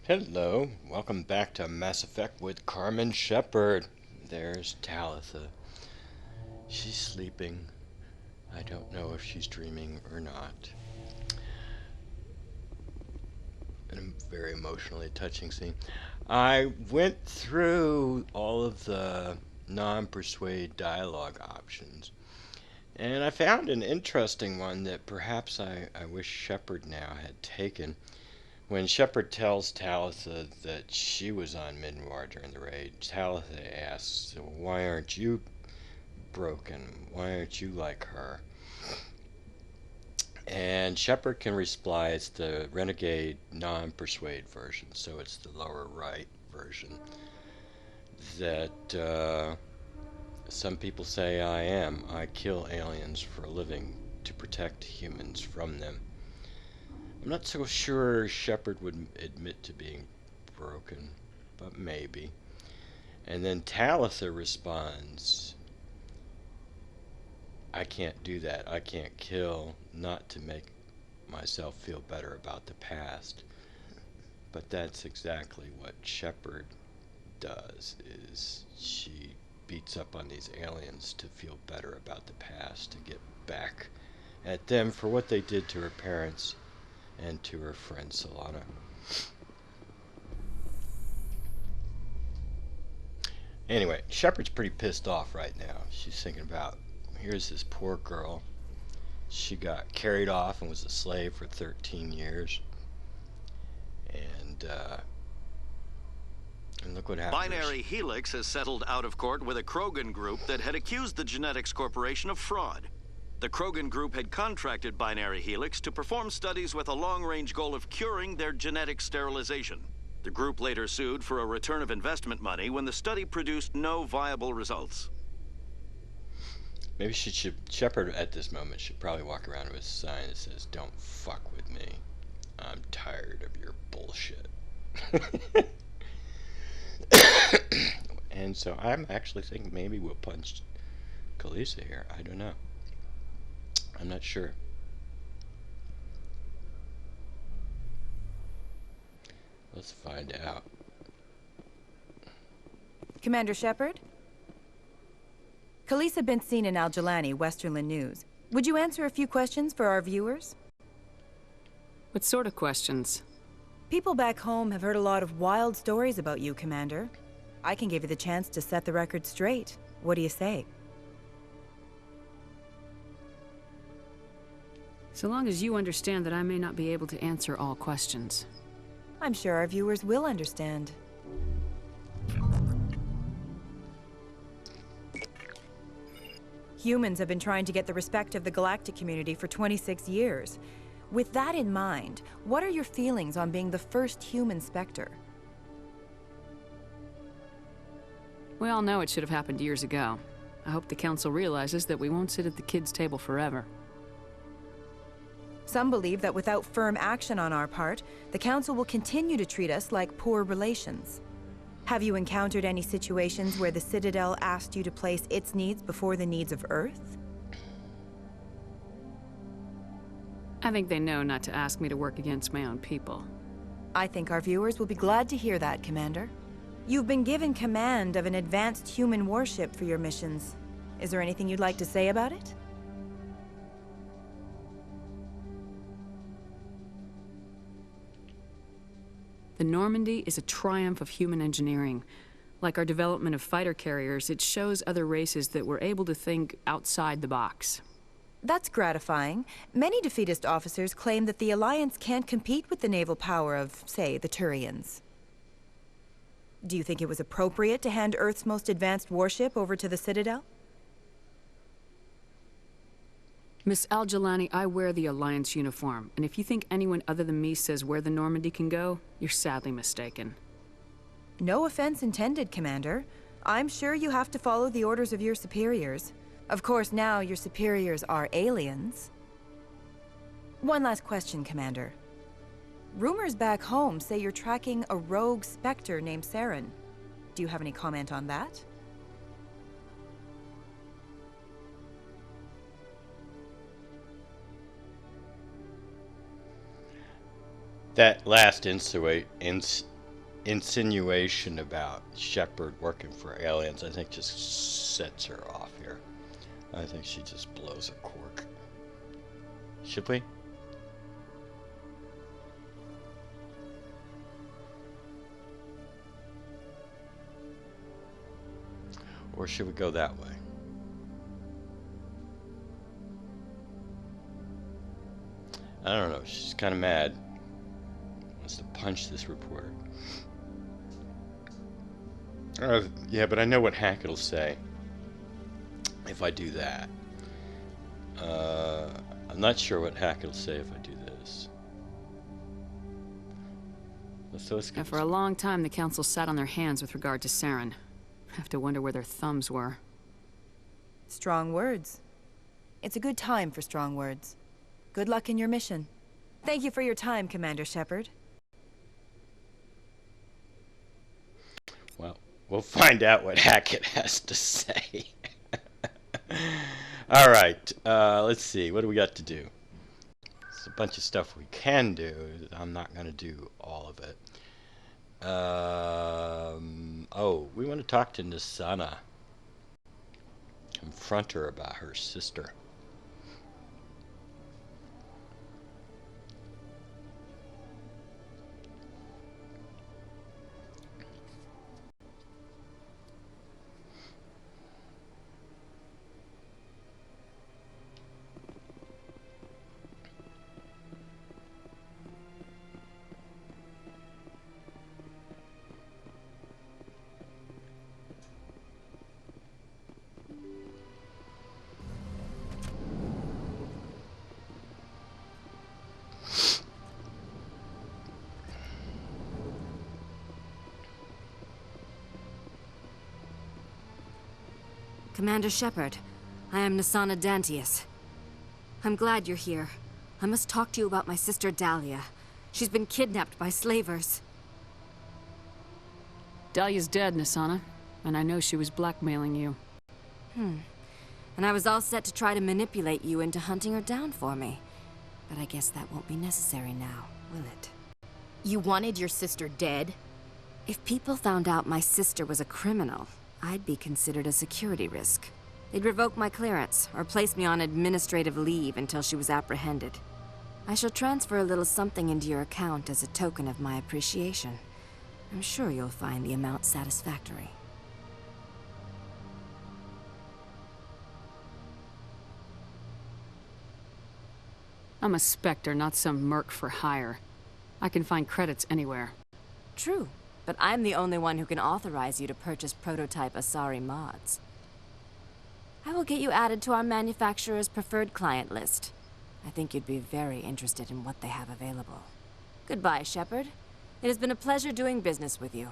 Hello, welcome back to Mass Effect with Carmen Shepard. There's Talitha. She's sleeping. I don't know if she's dreaming or not. A very emotionally touching scene. I went through all of the non-persuade dialogue options, and I found an interesting one that perhaps I wish Shepard now had taken. When Shepard tells Talitha that she was on Midwar during the raid, Talitha asks, "Why aren't you broken? Why aren't you like her?" And Shepard can reply, it's the Renegade non-persuade version, so it's the lower right version, that some people say I am. I kill aliens for a living to protect humans from them. I'm not so sure Shepard would admit to being broken, but maybe. And then Talitha responds, I can't do that. I can't kill, not to make myself feel better about the past. But that's exactly what Shepard does, is she beats up on these aliens to feel better about the past, to get back at them for what they did to her parents and to her friend Solana. Anyway, Shepard's pretty pissed off right now. She's thinking about, here's this poor girl. She got carried off and was a slave for 13 years. And look what happened. Binary Helix has settled out of court with a Krogan group that had accused the Genetics Corporation of fraud. The Krogan group had contracted Binary Helix to perform studies with a long-range goal of curing their genetic sterilization. The group later sued for a return of investment money when the study produced no viable results. Maybe Shepard at this moment should probably walk around with a sign that says, "Don't fuck with me. I'm tired of your bullshit." And so I'm actually thinking maybe we'll punch Kalisa here. I don't know. I'm not sure. Let's find out. Commander Shepard? Kalisa been seen in Al-Jalani, Westerland News. Would you answer a few questions for our viewers? What sort of questions? People back home have heard a lot of wild stories about you, Commander. I can give you the chance to set the record straight. What do you say? So long as you understand that I may not be able to answer all questions. I'm sure our viewers will understand. Humans have been trying to get the respect of the galactic community for 26 years. With that in mind, what are your feelings on being the first human Spectre? We all know it should have happened years ago. I hope the Council realizes that we won't sit at the kids' table forever. Some believe that without firm action on our part, the Council will continue to treat us like poor relations. Have you encountered any situations where the Citadel asked you to place its needs before the needs of Earth? I think they know not to ask me to work against my own people. I think our viewers will be glad to hear that, Commander. You've been given command of an advanced human warship for your missions. Is there anything you'd like to say about it? The Normandy is a triumph of human engineering. Like our development of fighter carriers, it shows other races that were able to think outside the box. That's gratifying. Many defeatist officers claim that the Alliance can't compete with the naval power of, say, the Turians. Do you think it was appropriate to hand Earth's most advanced warship over to the Citadel? Miss Al-Jalani, I wear the Alliance uniform, and if you think anyone other than me says where the Normandy can go, you're sadly mistaken. No offense intended, Commander. I'm sure you have to follow the orders of your superiors. Of course, now your superiors are aliens. One last question, Commander. Rumors back home say you're tracking a rogue Spectre named Saren. Do you have any comment on that? That last insinuation about Shepard working for aliens, I think, just sets her off here. I think she just blows a cork. Should we? Or should we go that way? I don't know. She's kind of mad. Wants to punch this reporter. Yeah, but I know what Hackett'll say if I do that. I'm not sure what Hackett'll say if I do this. And for a long time, the Council sat on their hands with regard to Saren. Have to wonder where their thumbs were. Strong words. It's a good time for strong words. Good luck in your mission. Thank you for your time, Commander Shepard. Well, we'll find out what Hackett has to say. All right, let's see. What do we got to do? There's a bunch of stuff we can do. I'm not going to do all of it. Oh, we want to talk to Nassana. Confront her about her sister. Commander Shepard, I am Nassana Dantius. I'm glad you're here. I must talk to you about my sister Dahlia. She's been kidnapped by slavers. Dahlia's dead, Nassana, and I know she was blackmailing you. And I was all set to try to manipulate you into hunting her down for me. But I guess that won't be necessary now, will it? You wanted your sister dead? If people found out my sister was a criminal, I'd be considered a security risk. They'd revoke my clearance, or place me on administrative leave until she was apprehended. I shall transfer a little something into your account as a token of my appreciation. I'm sure you'll find the amount satisfactory. I'm a Spectre, not some merc for hire. I can find credits anywhere. True, but I'm the only one who can authorize you to purchase prototype Asari mods. I will get you added to our manufacturer's preferred client list. I think you'd be very interested in what they have available. Goodbye, Shepard. It has been a pleasure doing business with you.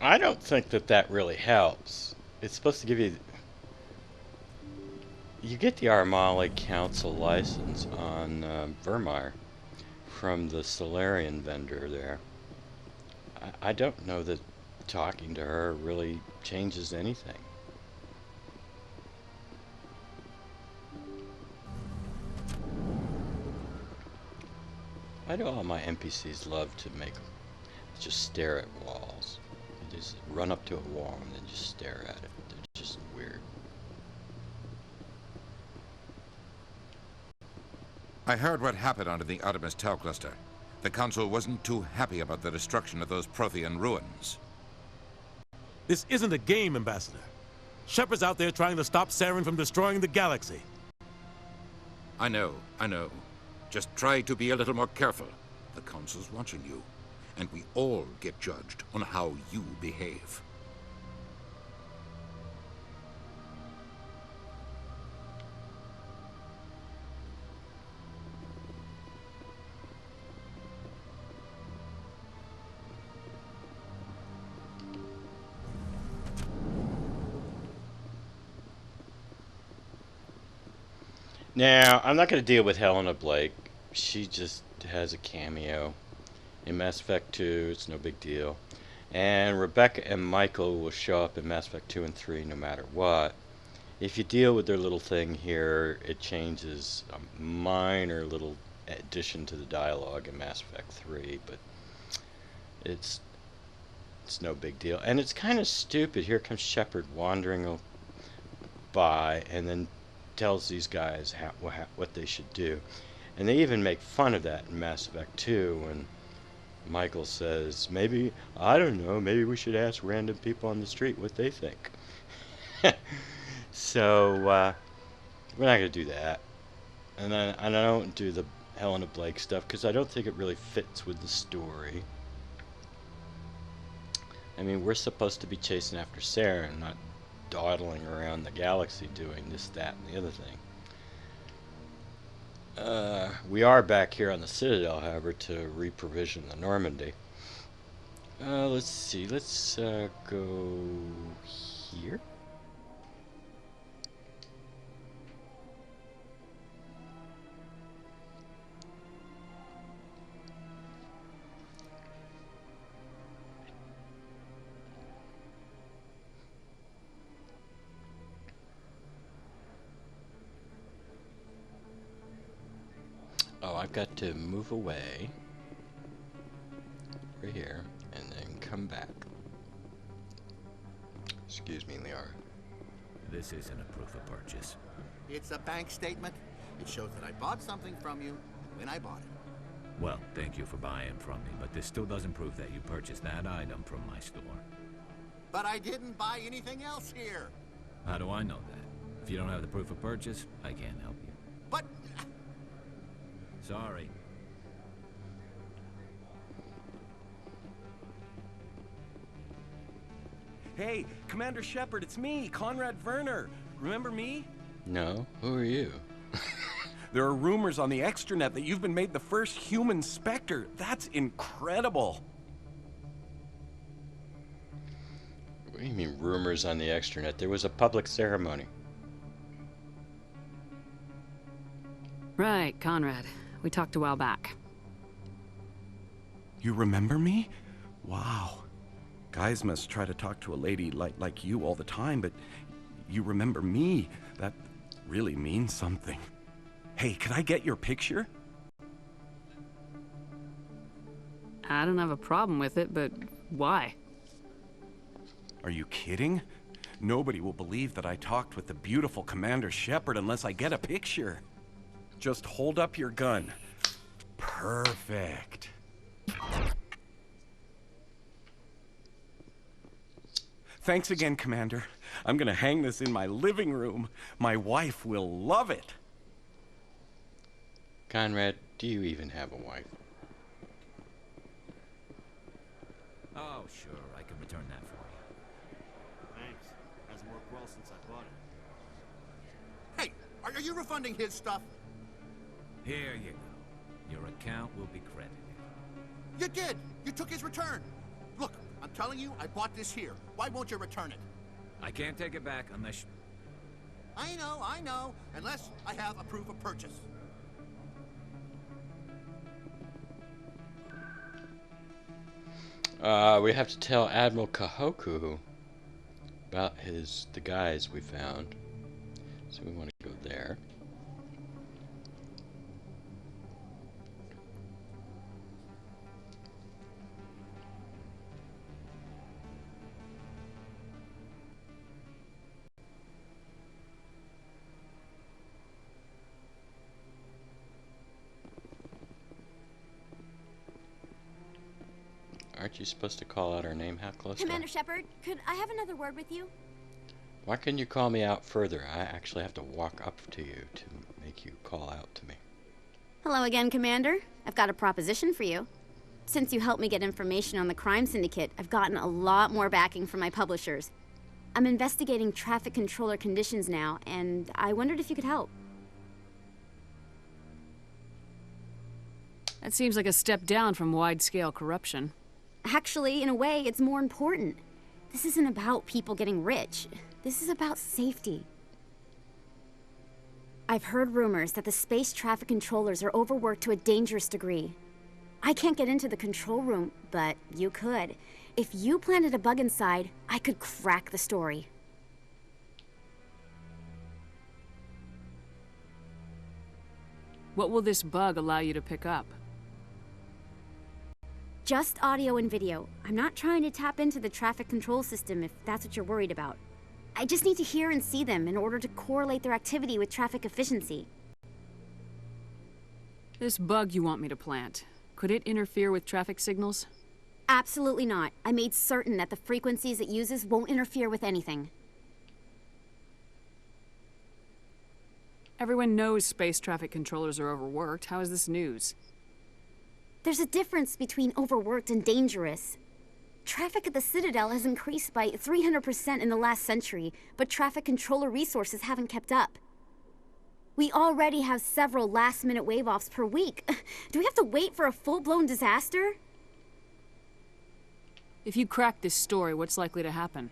I don't think that really helps. It's supposed to give you... You get the Armali Council license on Vermeer from the Solarian vendor there. I don't know that talking to her really changes anything. Why do all my NPCs love to just stare at walls? They just run up to a wall and then just stare at it. They're just weird. I heard what happened under the Artemis Tau cluster. The Council wasn't too happy about the destruction of those Prothean ruins. This isn't a game, Ambassador. Shepard's out there trying to stop Saren from destroying the galaxy. I know. Just try to be a little more careful. The Council's watching you, and we all get judged on how you behave. Now, I'm not going to deal with Helena Blake. She just has a cameo in Mass Effect 2. It's no big deal. And Rebecca and Michael will show up in Mass Effect 2 and 3 no matter what. if you deal with their little thing here, it changes a minor little addition to the dialogue in Mass Effect 3, but it's no big deal. And it's kind of stupid. Here comes Shepard wandering by and then tells these guys what they should do. And they even make fun of that in Mass Effect 2 when Michael says, maybe, I don't know, maybe we should ask random people on the street what they think. So, we're not going to do that. And I don't do the Helena Blake stuff because I don't think it really fits with the story. I mean, we're supposed to be chasing after Saren, not dawdling around the galaxy doing this, that, and the other thing. We are back here on the Citadel, however, to reprovision the Normandy. Let's see. Let's go here. Oh, I've got to move away right here and then come back. Excuse me, Liara. This isn't a proof of purchase. It's a bank statement. It shows that I bought something from you when I bought it. Well, thank you for buying from me, but this still doesn't prove that you purchased that item from my store. But I didn't buy anything else here. How do I know that? If you don't have the proof of purchase, I can't help you. But... Sorry. Hey, Commander Shepard, it's me, Conrad Werner. Remember me? No, who are you? There are rumors on the extranet that you've been made the first human Spectre. That's incredible. What do you mean, rumors on the extranet? There was a public ceremony. Right, Conrad. We talked a while back. You remember me? Wow. Guys must try to talk to a lady like you all the time, but you remember me. That really means something. Hey, could I get your picture? I don't have a problem with it, but why? Are you kidding? Nobody will believe that I talked with the beautiful Commander Shepard unless I get a picture. Just hold up your gun. Perfect. Thanks again, Commander. I'm gonna hang this in my living room. My wife will love it. Conrad, do you even have a wife? Oh, sure, I can return that for you. Thanks. Hasn't worked well since I bought it. Hey, are you refunding his stuff? Here you go. Your account will be credited. You did! You took his return! Look, I'm telling you, I bought this here. Why won't you return it? I can't take it back unless... I know. Unless I have a proof of purchase. We have to tell Admiral Kahoku about the guys we found. So we want to go there. Aren't you supposed to call out our name, Half-Close? Commander Shepard, could I have another word with you? Why couldn't you call me out further? I actually have to walk up to you to make you call out to me. Hello again, Commander. I've got a proposition for you. Since you helped me get information on the crime syndicate, I've gotten a lot more backing from my publishers. I'm investigating traffic controller conditions now, and I wondered if you could help. That seems like a step down from wide-scale corruption. Actually, in a way, it's more important. This isn't about people getting rich. This is about safety. I've heard rumors that the space traffic controllers are overworked to a dangerous degree. I can't get into the control room, but you could. If you planted a bug inside, I could crack the story. What will this bug allow you to pick up? Just audio and video. I'm not trying to tap into the traffic control system if that's what you're worried about. I just need to hear and see them in order to correlate their activity with traffic efficiency. This bug you want me to plant, could it interfere with traffic signals? Absolutely not. I made certain that the frequencies it uses won't interfere with anything. Everyone knows space traffic controllers are overworked. How is this news? There's a difference between overworked and dangerous. Traffic at the Citadel has increased by 300% in the last century, but traffic controller resources haven't kept up. We already have several last-minute wave-offs per week. Do we have to wait for a full-blown disaster? If you crack this story, what's likely to happen?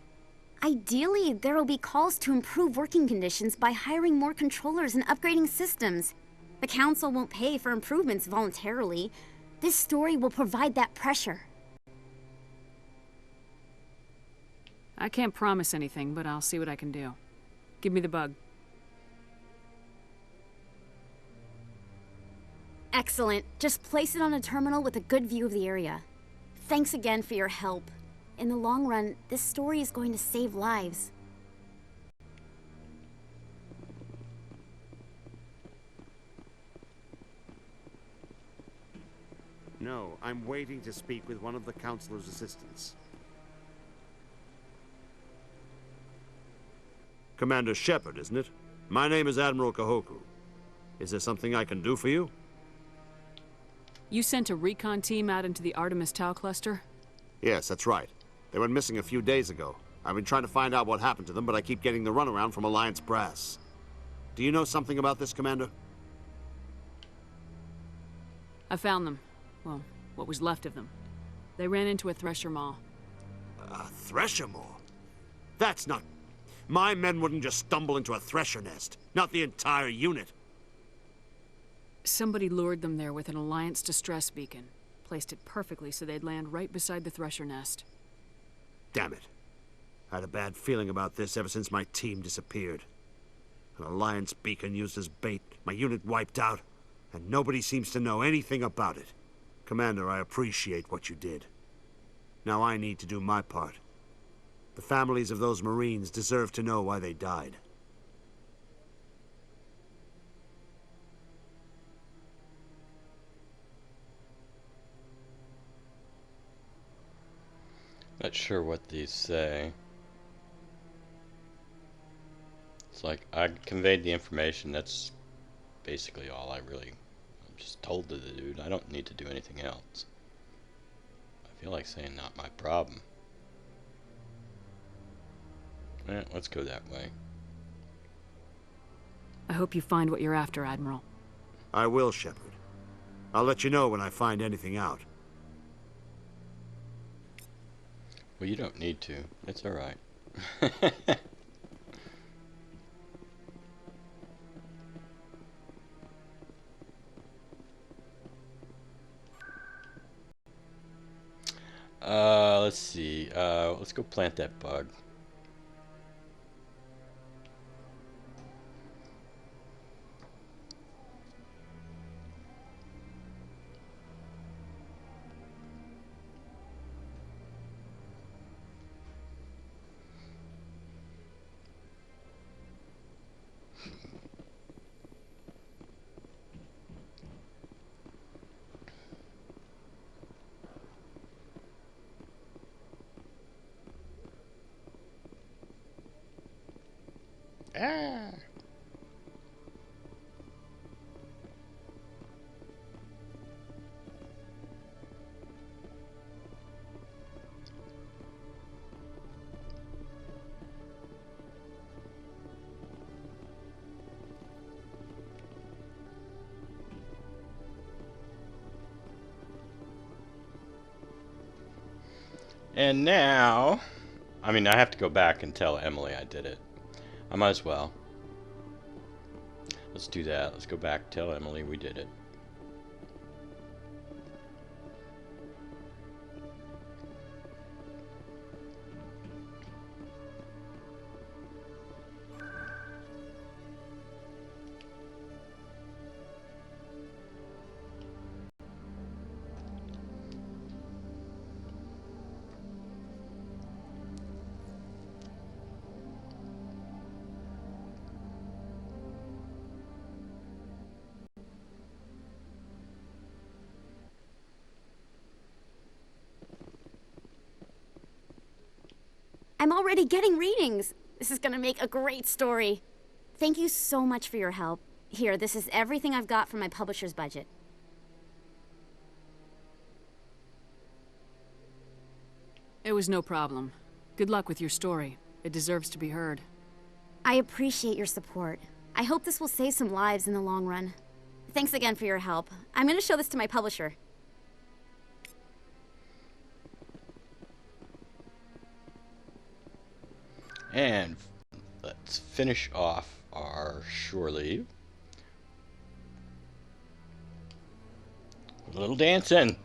Ideally, there will be calls to improve working conditions by hiring more controllers and upgrading systems. The Council won't pay for improvements voluntarily. This story will provide that pressure. I can't promise anything, but I'll see what I can do. Give me the bug. Excellent. Just place it on a terminal with a good view of the area. Thanks again for your help. In the long run, this story is going to save lives. No, I'm waiting to speak with one of the Councilor's assistants. Commander Shepard, isn't it? My name is Admiral Kahoku. Is there something I can do for you? You sent a recon team out into the Artemis Tau cluster? Yes, that's right. They went missing a few days ago. I've been trying to find out what happened to them, but I keep getting the runaround from Alliance brass. Do you know something about this, Commander? I found them. Well, what was left of them. They ran into a thresher maw. A thresher maw? That's not... My men wouldn't just stumble into a thresher nest. Not the entire unit. Somebody lured them there with an Alliance distress beacon. Placed it perfectly so they'd land right beside the thresher nest. Damn it. I had a bad feeling about this ever since my team disappeared. An Alliance beacon used as bait, my unit wiped out, and nobody seems to know anything about it. Commander, I appreciate what you did. Now I need to do my part. The families of those Marines deserve to know why they died. Not sure what these say. It's like, I conveyed the information, that's basically all I'm just told to the dude. I don't need to do anything else. I feel like saying not my problem. Let's go that way. I hope you find what you're after, Admiral. I will, Shepard. I'll let you know when I find anything out. Well, you don't need to. It's alright. Let's see. Let's go plant that bug. Ah. And now, I mean, I have to go back and tell Emily I did it. I might as well. Let's do that. Let's go back, tell Emily we did it. I'm already getting readings. This is gonna make a great story. Thank you so much for your help. Here, this is everything I've got from my publisher's budget. It was no problem. Good luck with your story. It deserves to be heard. I appreciate your support. I hope this will save some lives in the long run. Thanks again for your help. I'm gonna show this to my publisher. And let's finish off our shore leave. A little dancing.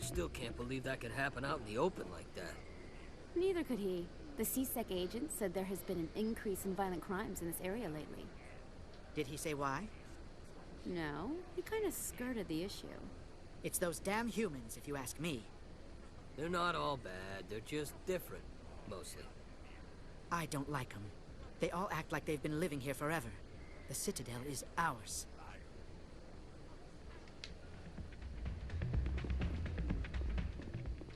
Still can't believe that could happen out in the open like that. Neither could he. The CSEC agent said there has been an increase in violent crimes in this area lately. Did he say why? No, he kind of skirted the issue. It's those damn humans, if you ask me. They're not all bad, they're just different, mostly. I don't like them. They all act like they've been living here forever. The Citadel is ours.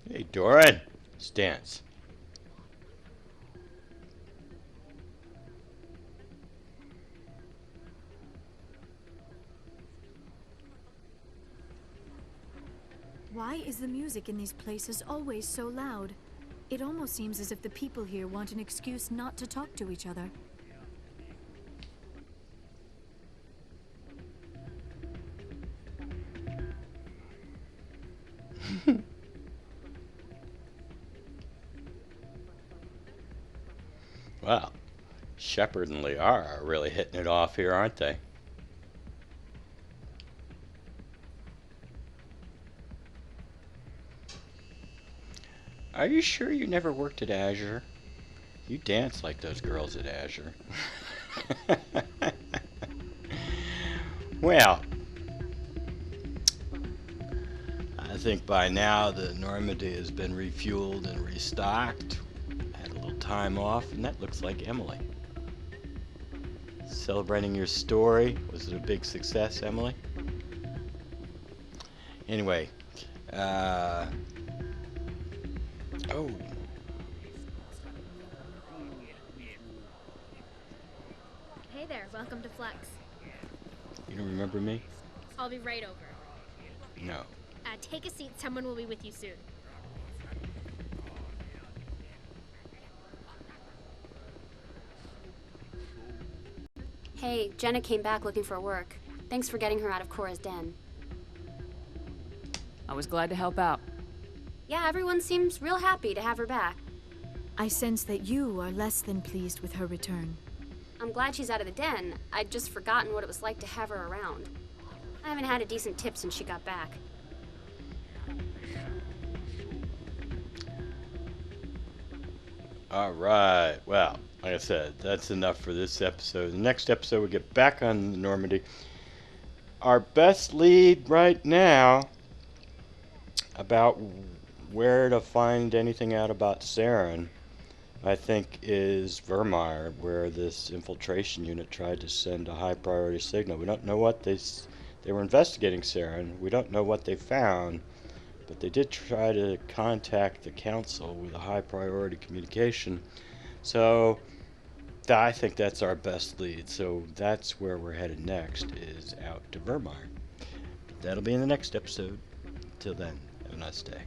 Hey, Doran, let's dance. Why is the music in these places always so loud? It almost seems as if the people here want an excuse not to talk to each other. Wow, Shepard and Liara are really hitting it off here, aren't they? Are you sure you never worked at Azure? You dance like those girls at Azure. Well, I think by now the Normandy has been refueled and restocked. Had a little time off, and that looks like Emily. Celebrating your story. Was it a big success, Emily? Anyway, oh. Hey there, welcome to Flex. You don't remember me? I'll be right over. No. Take a seat, someone will be with you soon. Hey, Jenna came back looking for work. Thanks for getting her out of Cora's den. I was glad to help out. Yeah, everyone seems real happy to have her back. I sense that you are less than pleased with her return. I'm glad she's out of the den. I'd just forgotten what it was like to have her around. I haven't had a decent tip since she got back. Alright, well, like I said, that's enough for this episode. The next episode, we get back on the Normandy. Our best lead right now about where to find anything out about Saren, I think, is Vermeer, where this infiltration unit tried to send a high priority signal. We don't know what they were investigating Saren. We don't know what they found, but they did try to contact the council with a high priority communication. So I think that's our best lead. So that's where we're headed next, is out to Vermeer. That'll be in the next episode. Till then, have a nice day.